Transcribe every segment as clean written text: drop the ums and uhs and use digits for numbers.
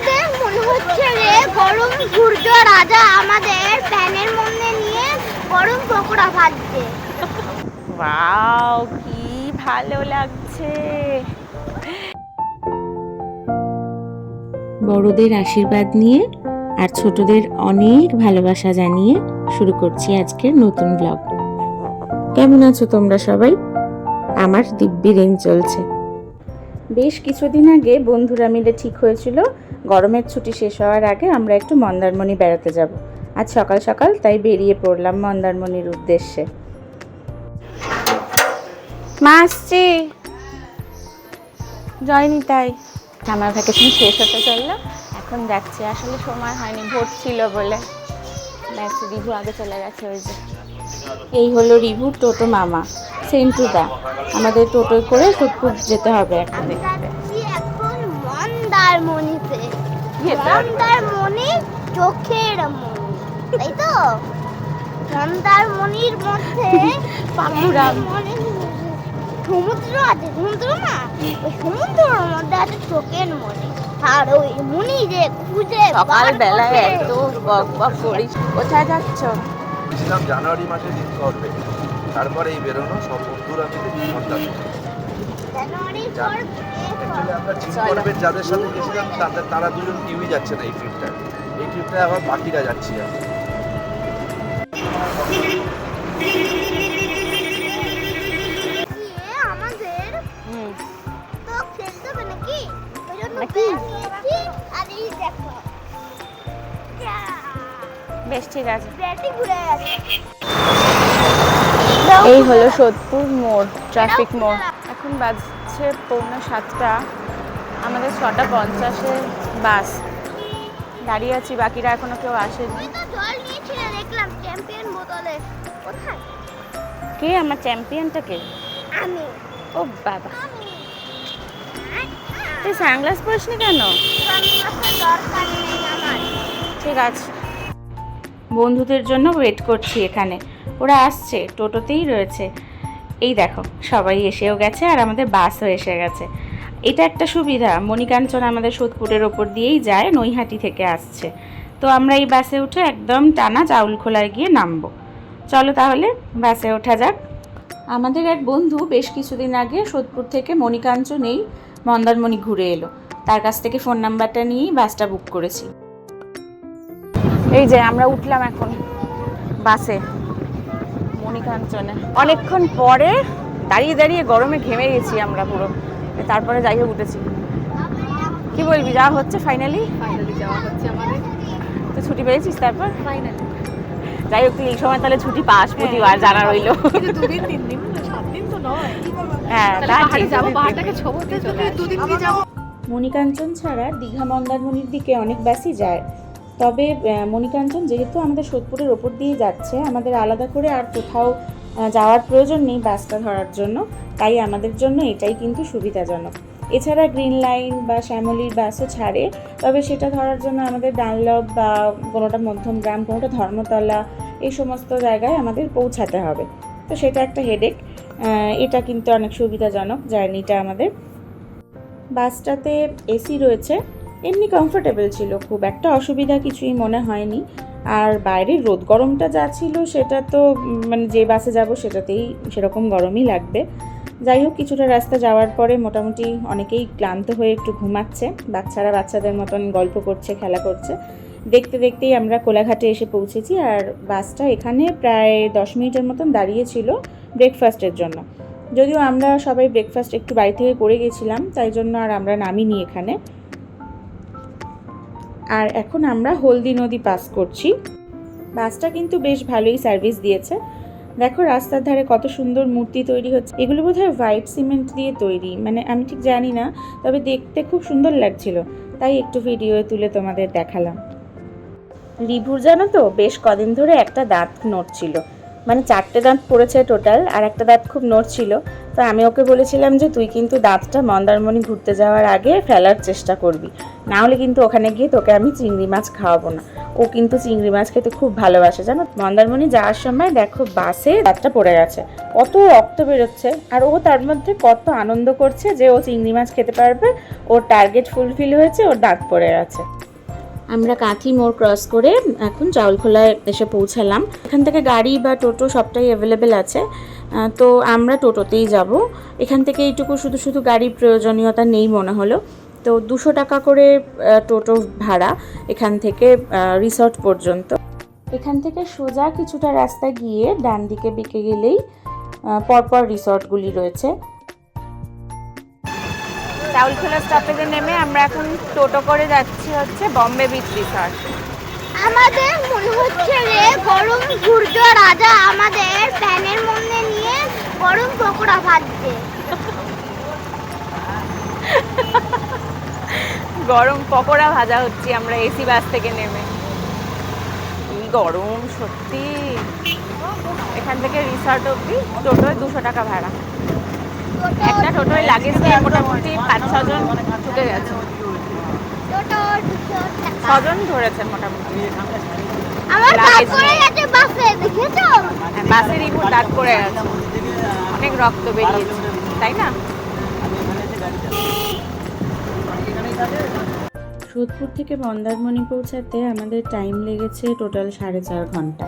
আমাদের মনে হচ্ছে রে গরম সূর্য রাজা আমাদের প্যানের মধ্যে নিয়ে গরম পকোড়া ভাজছে। ওয়াও, কি ভালো লাগছে। বড়দের আশীর্বাদ নিয়ে আর ছোটদের অনেক ভালোবাসা জানিয়ে শুরু করছি আজকের নতুন ব্লগ। কেমন আছো তোমরা সবাই? আমার দিব্যি দিন চলছে। বেশ কিছুদিন আগে বন্ধুরা মিলে ঠিক হয়েছিল গরমের ছুটি শেষ হওয়ার আগে আমরা একটু মন্দারমণি বেড়াতে যাব। আজ সকাল সকাল তাই বেরিয়ে পড়লাম মন্দারমণির উদ্দেশ্যে। মা আসছে, জয়নি তাই সামার ভ্যাকেশন শেষ হতে চললো, এখন যাচ্ছে। আসলে সময় হয়নি, ভোট ছিল বলে। ব্যাস, রিভু আগে চলে গেছে। ওই যে এই হলো রিভুর টোটো মামা সেন্টুদা। আমাদের টোটোয় করে সোদপুর যেতে হবে এখন। যাচ্ছি এখন মন্দারমণিতে। এটা? মন্দারমণি চোখের মণি, তাই তো? মন্দারমণির মধ্যে পাপুরাম। সমুদ্র আছে, সমুদ্র না, ওই সমুদ্রের মধ্যে আছে চোখের মণি। আর ওই মণি যে খুঁজে সকাল বেলায় এত বক বক করিস। কোথায় যাচ্ছ? ছিলাম জানুয়ারি মাসে দিন করবে, তারপরে এই বেরোনো সব বন্ধুরা মিলে মন্দারমণি। অ্যাকচুয়ালি আমরা ঠিক করবেন যাদের সাথে গেছিলাম তারা দুজন কেউই যাচ্ছে না এই ট্রিপটা। এই ট্রিপটা আবার বাকিরা যাচ্ছি আর আমাদের তো খেলতে হবে নাকি, ওই জন্য নাকি? ব্যাগ নিয়েছি। আর এই দেখো, বেশ, ঠিক আছে। ব্যাগটি ঘুরে গেছে। এই হলো সোদপুর মোড়, ট্রাফিক মোড়। এখন বাজছে 6:45। আমাদের 6:50-এ বাস। দাঁড়িয়ে আছি, বাকিরা এখনো কেউ আসেনি। তুই তো জল নিয়েছিলে দেখলাম চ্যাম্পিয়ন বোতলে, কোথায়? কে আমার চ্যাম্পিয়নটা? কে? আমি ও বাবা, তুই সানগ্লাস পরিসনি কেন? সানগ্লাসের দরকার নেই আমার। ঠিক আছে। বন্ধুদের জন্য ওয়েট করছি এখানে। ওরা আসছে, টোটোতেই রয়েছে। এই দেখো, সবাই এসেও গেছে আর আমাদের বাসও এসে গেছে। এটা একটা সুবিধা, মণিকাঞ্চন আমাদের সোদপুরের ওপর দিয়েই যায়, নৈহাটি থেকে আসছে। তো আমরা এই বাসে উঠে একদম টানা চাউলখোলায় গিয়ে নামবো। চলো তাহলে বাসে ওঠা যাক। আমাদের এক বন্ধু বেশ কিছুদিন আগে সোদপুর থেকে মণিকাঞ্চনেই মন্দারমণি ঘুরে এলো। তার কাছ থেকে ফোন নাম্বারটা নিয়েই বাসটা বুক করেছি। এই যে আমরা উঠলাম এখন বাসে মণিকাঞ্চনে। অনেকক্ষণ পরে দাঁড়িয়ে দাঁড়িয়ে গরমে ঘেমে গেছি আমরা পুরো। তারপরে যাই হোক উঠেছি। কি বলবি, যাওয়া হচ্ছে ফাইনালি? যাওয়া হচ্ছে আমাদের। তো ছুটি পেয়েছিস তারপর? ফাইনালি। যাই হোক, তুই এই সময় তাহলে ছুটি পাস প্রতিবার, জানা রইলো। কিন্তু 2 দিন 3 দিন 7 দিন তো নয়। হ্যাঁ, পাহাড়ে যাবো, পাহাড়টাকে ছবতে চলে 2 দিন কি যাবো। মণিকাঞ্চন ছাড়া দীঘা মন্দারমণির দিকে অনেক বাসই যায়। তবে মণিকাঞ্চন যেহেতু আমাদের সোদপুরের ওপর দিয়ে যাচ্ছে, আমাদের আলাদা করে আর কোথাও যাওয়ার প্রয়োজন নেই বাসটা ধরার জন্য। তাই আমাদের জন্য এটাই কিন্তু সুবিধাজনক। এছাড়া গ্রিন লাইন বা শ্যামলীর বাসও ছাড়ে, তবে সেটা ধরার জন্য আমাদের ডানলপ বা কোনোটা মধ্যমগ্রাম, কোনোটা ধর্মতলা, এই সমস্ত জায়গায় আমাদের পৌঁছাতে হবে। তো সেটা একটা হেডেক। এটা কিন্তু অনেক সুবিধাজনক জার্নিটা আমাদের। বাসটাতে এসি রয়েছে, এমনি কমফোর্টেবল ছিল, খুব একটা অসুবিধা কিছুই মনে হয়নি। আর বাইরের রোদ গরমটা যা ছিল সেটা তো মানে যে বাসে যাব সেটাতেই সেরকম গরমই লাগবে। যাই হোক, কিছুটা রাস্তা যাওয়ার পরে মোটামুটি অনেকেই ক্লান্ত হয়ে একটু ঘুমাচ্ছে। বাচ্চারা বাচ্চাদের মতন গল্প করছে, খেলা করছে। দেখতে দেখতেই আমরা কোলাঘাটে এসে পৌঁছেছি। আর বাসটা এখানে প্রায় 10 মিনিটের মতন দাঁড়িয়েছিল ব্রেকফাস্টের জন্য। যদিও আমরা সবাই ব্রেকফাস্ট একটু বাড়ি থেকে করে গেছিলাম, তাই জন্য আর আমরা নামিনি এখানে। আর এখন আমরা হলদি নদী পাস করছি। বাসটা কিন্তু বেশ ভালোই সার্ভিস দিয়েছে। দেখো রাস্তার ধারে কত সুন্দর মূর্তি তৈরি হচ্ছে। এগুলো বোধহয় হোয়াইট সিমেন্ট দিয়ে তৈরি, মানে আমি ঠিক জানি না, তবে দেখতে খুব সুন্দর লাগছিল, তাই একটু ভিডিও তুলে তোমাদের দেখালাম। রিভুর জানো তো বেশ কদিন ধরে একটা দাঁত নড়ছিল, মানে 4টে দাঁত পড়েছে টোটাল, আর একটা দাঁত খুব নড়ছিল। তো আমি ওকে বলেছিলাম যে তুই কিন্তু দাঁতটা মন্দারমণি ঘুরতে যাওয়ার আগে ফেলার চেষ্টা করবি, না হলে কিন্তু ওখানে গিয়ে তোকে আমি চিংড়ি মাছ খাওয়াবো না। ও কিন্তু চিংড়ি মাছ খেতে খুব ভালোবাসে জানো। মন্দারমণি যাওয়ার সময় দেখো বাসে দাঁতটা পড়ে গেছে, কত রক্ত বেরোচ্ছে, আর ও তার মধ্যে কত আনন্দ করছে যে ও চিংড়ি মাছ খেতে পারবে, ওর টার্গেট ফুলফিল হয়েছে, ওর দাঁত পড়ে গেছে। আমরা কাঁথি মোড় ক্রস করে এখন চাউলখোলায় এসে পৌঁছালাম। এখান থেকে গাড়ি বা টোটো সবটাই অ্যাভেলেবেল আছে, তো আমরা টোটোতেই যাব। এখান থেকে এইটুকু শুধু শুধু গাড়ির প্রয়োজনীয়তা নেই মনে হলো। তো 200 টাকা করে টোটো ভাড়া এখান থেকে রিসর্ট পর্যন্ত। এখান থেকে সোজা কিছুটা রাস্তা গিয়ে ডান দিকে বেঁকে গেলেই পরপর রিসর্টগুলি রয়েছে। চাউলখোলা স্টপেজে নেমে আমরা এখন টোটো করে যাচ্ছি হচ্ছে বম্বে বিচ রিসর্ট। আমাদের মনে হচ্ছে রে গরম সূর্য রাজা আমাদের প্যানের মধ্যে নিয়ে গরম পকোড়া ভাজছে। গরম পকোড়া ভাজা হচ্ছে আমরা এসি বাস থেকে নেমে। এই গরম সত্যি। এখান থেকে রিসর্ট অবধি টোটোয় 200 টাকা ভাড়া। একটা টোটোয় লাগেজ নিয়ে মোটামুটি 5-6 জন ঢুকে গেছে। 6 জন ধরেছে মোটামুটি। আমার দাঁত পড়ে গেছে বাসে, দেখেছো? বাসের রিপোর্ট দাঁত পড়ে গেছে, অনেক রক্ত বেরিয়েছে, তাই না? সোদপুর থেকে মন্দারমণি পৌঁছাতে আমাদের টাইম লেগেছে টোটাল 4.5 ঘন্টা।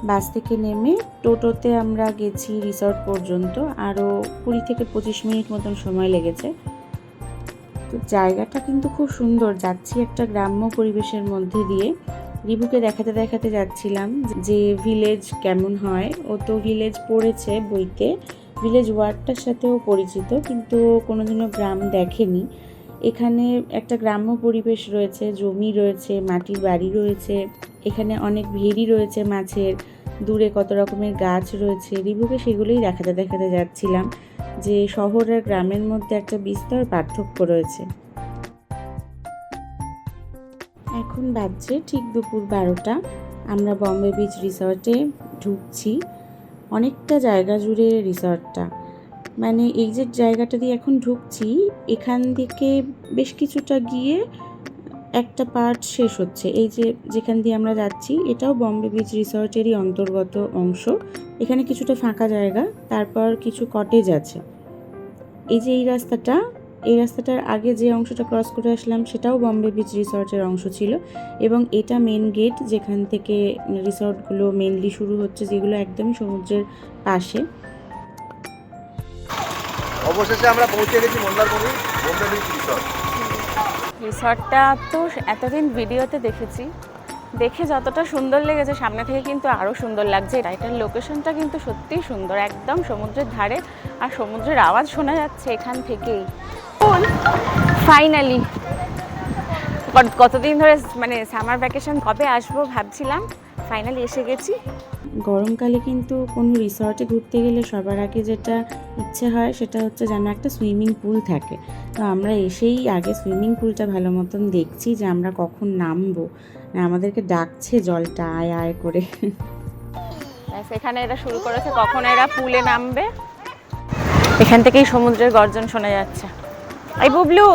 বাস থেকে নেমে টোটোতে আমরা গেছি রিসর্ট পর্যন্ত, আরও 20 থেকে 25 মিনিট মতন সময় লেগেছে। তো জায়গাটা কিন্তু খুব সুন্দর, যাচ্ছি একটা গ্রাম্য পরিবেশের মধ্যে দিয়ে। রিভুকে দেখাতে দেখাতে যাচ্ছিলাম যে ভিলেজ কেমন হয়। ও তো ভিলেজ পড়েছে বইতে, ভিলেজ ওয়ার্ডটার সাথেও পরিচিত, কিন্তু কোনোদিনও গ্রাম দেখেনি। এখানে একটা গ্রাম্য পরিবেশ রয়েছে, জমি রয়েছে, মাটির বাড়ি রয়েছে, এখানে অনেক ভেড়ি রয়েছে মাছের, দূরে কত রকমের গাছ রয়েছে। রিভুকে সেগুলোই দেখাতে দেখাতে যাচ্ছিলাম যে শহর আর গ্রামের মধ্যে একটা বিস্তর পার্থক্য রয়েছে। এখন বাজছে ঠিক দুপুর 12টা। আমরা বম্বে বিচ রিসর্টে ঢুকছি। অনেকটা জায়গা জুড়ে রিসর্টটা, মানে এই যে জায়গাটা দিয়ে এখন ঢুকছি, এখান থেকে বেশ কিছুটা গিয়ে একটা পার্ট শেষ হচ্ছে। এই যে যেখান দিয়ে আমরা যাচ্ছি এটাও বম্বে বিচ রিসর্টেরই অন্তর্গত অংশ। এখানে কিছুটা ফাঁকা জায়গা, তারপর কিছু কটেজ আছে। এই যে এই রাস্তাটার আগে যে অংশটা ক্রস করে আসলাম সেটাও বম্বে বিচ রিসর্টের অংশ ছিল, এবং এটা মেন গেট যেখান থেকে রিসর্টগুলো মেনলি শুরু হচ্ছে, যেগুলো একদমই সমুদ্রের পাশে। অবশেষে আমরা পৌঁছে গেছি মন্দারমণি বম্বে বিচ রিসর্ট। রিসর্টটা তো এতদিন ভিডিওতে দেখেছি, দেখে যতটা সুন্দর লেগেছে সামনে থেকে কিন্তু আরও সুন্দর লাগছে। এটার লোকেশনটা কিন্তু সত্যিই সুন্দর, একদম সমুদ্রের ধারে, আর সমুদ্রের আওয়াজ শোনা যাচ্ছে এখান থেকেই। ফাইনালি কতদিন ধরে মানে সামার ভ্যাকেশন কবে আসবো ভাবছিলাম, ফাইনালি এসে গেছি। গরমকালে কিন্তু কোনো রিসর্টে ঘুরতে গেলে সবার আগে যেটা ইচ্ছে হয় সেটা হচ্ছে যেন একটা সুইমিং পুল থাকে। তো আমরা এসেই আগে সুইমিং পুলটা ভালো মতন দেখছি যে আমরা কখন নামবো, না আমাদেরকে ডাকছে জলটা আয় আয় করে। এখানে এরা শুরু করেছে, কখন এরা পুলে নামবে। এখান থেকেই সমুদ্রের গর্জন শোনা যাচ্ছে। এই বুবলু,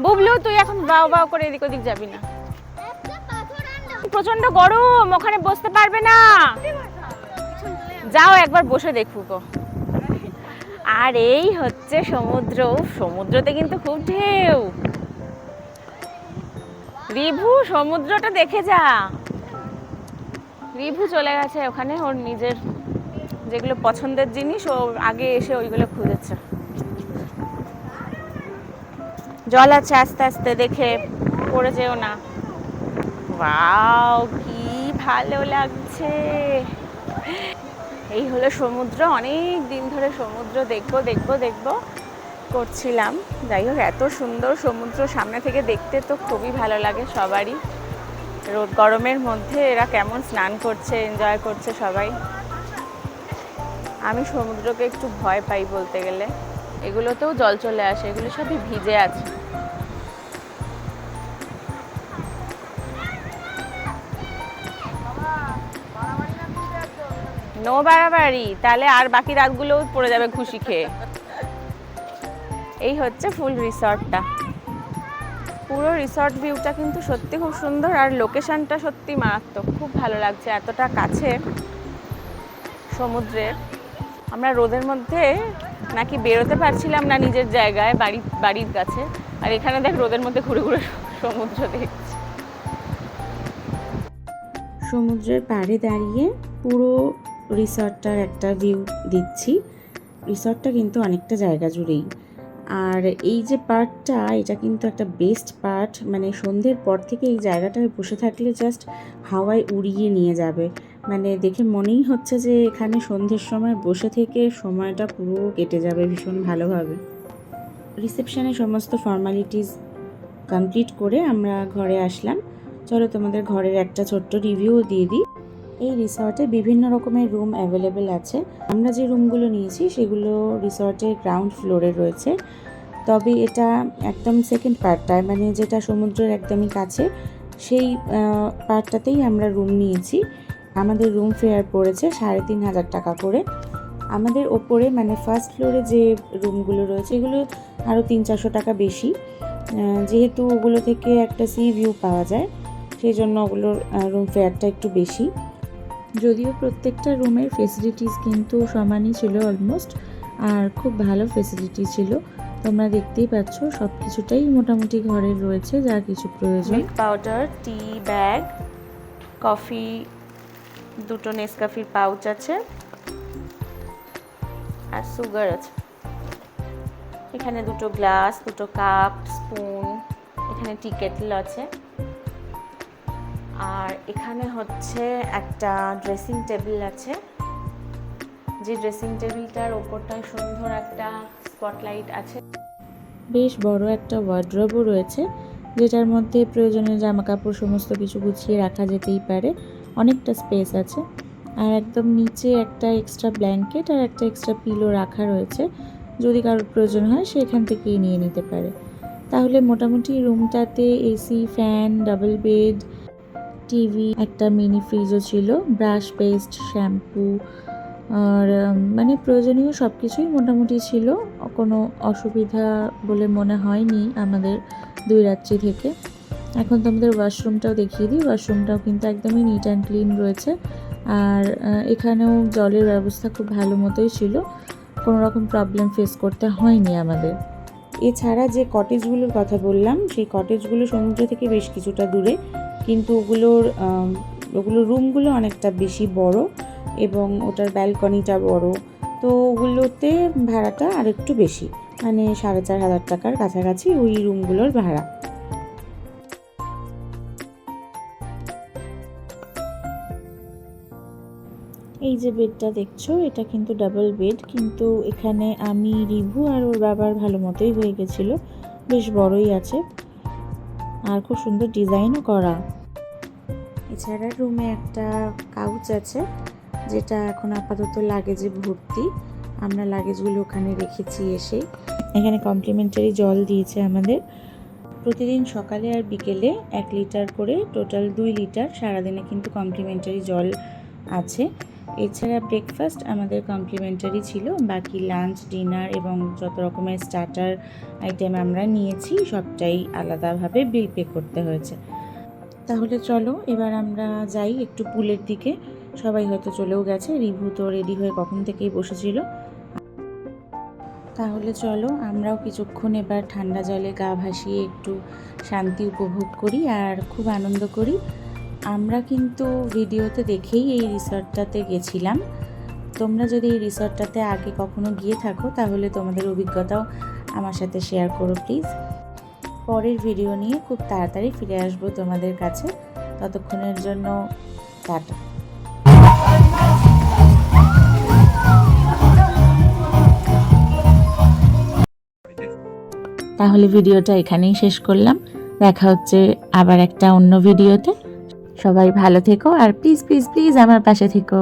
বুবলু তুই এখন বাও বাও করে এদিক ওদিক যাবি না, প্রচন্ড গরম, ওখানে বসতে পারবে না। যাও একবার বসে দেখুক। আর এই হচ্ছে সমুদ্র, সমুদ্রতে কিন্তু খুব ঢেউ। রিভু সমুদ্রটা দেখে যা। রিভু চলে গেছে ওখানে ওর নিজের যেগুলো পছন্দের জিনিস, ও আগে এসে ওইগুলো খুঁজেছে। জল আছে আস্তে আস্তে, দেখে পড়ে যেও না। ওয়াও কি ভালো লাগছে। এই হলো সমুদ্র। অনেক দিন ধরে সমুদ্র দেখবো দেখবো দেখবো করছিলাম। যাই হোক, এত সুন্দর সমুদ্র সামনে থেকে দেখতে তো খুবই ভালো লাগে সবারই। রোদ গরমের মধ্যে এরা কেমন স্নান করছে, এনজয় করছে সবাই। আমি সমুদ্রকে একটু ভয় পাই বলতে গেলে, এগুলোতেও জল চলে আসে, এগুলো সবই ভিজে আছে। নো বাড়াবাড়ি, তাহলে আর বাকি রাতগুলোও পড়ে যাবে খুশি খেয়ে। এই হচ্ছে ফুল রিসর্টটা। পুরো রিসর্ট ভিউটা কিন্তু সত্যি খুব সুন্দর, আর লোকেশনটা সত্যি মারাত্মক, খুব ভালো লাগছে এতটা কাছে সমুদ্রের। আমরা রোদের মধ্যে নাকি বেরোতে পারছিলাম না নিজের জায়গায়, বাড়ির কাছে, আর এখানে দেখ রোদের মধ্যে ঘুরে ঘুরে সমুদ্র দেখছি। সমুদ্রের পাড়ে দাঁড়িয়ে পুরো রিসর্টটার একটা ভিউ দিচ্ছি। রিসর্টটা কিন্তু অনেকটা জায়গা জুড়েই, আর এই যে পার্টটা, এটা কিন্তু একটা বেস্ট পার্ট। মানে সন্ধ্যের পর থেকে এই জায়গাটায় বসে থাকলে জাস্ট হাওয়ায় উড়িয়ে নিয়ে যাবে। মানে দেখে মনেই হচ্ছে যে এখানে সন্ধ্যের সময় বসে থেকে সময়টা পুরো কেটে যাবে ভীষণ ভালোভাবে। রিসেপশনে সমস্ত ফর্মালিটিস কমপ্লিট করে আমরা ঘরে আসলাম। চলো তোমাদের ঘরের একটা ছোট্ট রিভিউ দিয়ে দিই। এই রিসর্টে বিভিন্ন রকমের রুম অ্যাভেলেবেল আছে। আমরা যে রুমগুলো নিয়েছি সেগুলো রিসর্টের গ্রাউন্ড ফ্লোরে রয়েছে, তবে এটা একদম সেকেন্ড পার্টটায়, মানে যেটা সমুদ্রের একদমই কাছে, সেই পার্টটাতেই আমরা রুম নিয়েছি। আমাদের রুম ফেয়ার পড়েছে 3,500 টাকা করে। আমাদের ওপরে মানে ফার্স্ট ফ্লোরে যে রুমগুলো রয়েছে এগুলো আরও 300-400 টাকা বেশি, যেহেতু ওগুলো থেকে একটা সি ভিউ পাওয়া যায়, সেই জন্য ওগুলোর রুম ফেয়ারটা একটু বেশি। যদিও প্রত্যেকটা রুমের ফেসিলিটিস কিন্তু সমানই ছিল অলমোস্ট, আর খুব ভালো ফেসিলিটি ছিল। তোমরা দেখতেই পাচ্ছ সব কিছুটাই মোটামুটি ঘরের রয়েছে যা কিছু প্রয়োজন। মিল্ক পাউডার, টি ব্যাগ, কফি, 2টো নেসকাফির পাউচ আছে, আর সুগার আছে। এখানে 2টো গ্লাস, 2টো কাপ, স্পুন, এখানে টি কেটল আছে, আর এখানে হচ্ছে একটা ড্রেসিং টেবিল আছে, যে ড্রেসিং টেবিলটার ওপরটায় সুন্দর একটা স্পটলাইট আছে। বেশ বড় একটা ওয়ার্ড্রোবও রয়েছে, যেটার মধ্যে প্রয়োজনীয় জামা কাপড় সমস্ত কিছু গুছিয়ে রাখা যেতেই পারে, অনেকটা স্পেস আছে। আর একদম নিচে একটা এক্সট্রা ব্ল্যাঙ্কেট আর একটা এক্সট্রা পিলো রাখা রয়েছে, যদি কারোর প্রয়োজন হয় সেখান থেকেই নিয়ে নিতে পারে। তাহলে মোটামুটি রুমটাতে AC, fan, double bed, TV, একটা মিনি ফ্রিজও ছিল, ব্রাশ, পেস্ট, শ্যাম্পু, আর মানে প্রয়োজনীয় সব কিছুই মোটামুটি ছিল। কোনো অসুবিধা বলে মনে হয়নি আমাদের 2 রাত্রি থেকে। এখন তোমাদের ওয়াশরুমটাও দেখিয়ে দিই। ওয়াশরুমটাও কিন্তু একদমই নিট অ্যান্ড ক্লিন রয়েছে, আর এখানেও জলের ব্যবস্থা খুব ভালো মতোই ছিল, কোনো রকম প্রবলেম ফেস করতে হয়নি আমাদের। এছাড়া যে কটেজগুলোর কথা বললাম, সেই কটেজগুলো সমুদ্র থেকে বেশ কিছুটা দূরে, কিন্তু ওগুলোর রুমগুলো অনেকটা বেশি বড় এবং ওটার ব্যালকনিটা বড়, তো ওগুলোতে ভাড়াটা আরেকটু বেশি, মানে 4,500 টাকার কাছাকাছি ওই রুমগুলোর ভাড়া। এই যে বেডটা দেখছো, এটা কিন্তু ডাবল বেড, কিন্তু এখানে আমি, রিভু আর ওর বাবার ভালো মতোই হয়ে গেছিলো। বেশ বড়ই আছে আর খুব সুন্দর ডিজাইনও করা। এছাড়া রুমে একটা কাউচ আছে, যেটা এখন আপাতত লাগেজে ভর্তি। আমরা লাগেজগুলো ওখানে রেখেছি এসে। এখানে কমপ্লিমেন্টারি জল দিয়েছে আমাদের প্রতিদিন সকালে আর বিকেলে 1 লিটার করে, টোটাল 2 লিটার সারাদিনে কিন্তু কমপ্লিমেন্টারি জল আছে। এছাড়া ব্রেকফাস্ট আমাদের কমপ্লিমেন্টারি ছিল, বাকি লাঞ্চ, ডিনার এবং যত রকমের স্টার্টার আইটেম আমরা নিয়েছি সবটাই আলাদাভাবে বিল পে করতে হয়েছে। তাহলে চলো এবার আমরা যাই একটু পুলের দিকে। সবাই হয়তো চলেও গেছে, রিভু তো রেডি হয়ে কখন থেকেই বসেছিল। তাহলে চলো আমরাও কিছুক্ষণ এবার ঠান্ডা জলে গা ভাসিয়ে একটু শান্তি উপভোগ করি আর খুব আনন্দ করি। আমরা কিন্তু ভিডিওতে দেখেই এই রিসর্টটাতে গেছিলাম। তোমরা যদি এই রিসর্টটাতে আগে কখনো গিয়ে থাকো তাহলে তোমাদের অভিজ্ঞতাও আমার সাথে শেয়ার করো প্লিজ। পরের ভিডিও নিয়ে খুব তাড়াতাড়ি ফিরে আসবো তোমাদের কাছে। ততক্ষণের জন্য টাটা। তাহলে ভিডিওটা এখানেই শেষ করলাম। দেখা হচ্ছে আবার একটা অন্য ভিডিওতে। সবাই ভালো থেকো আর প্লিজ প্লিজ প্লিজ আমার পাশে থেকো।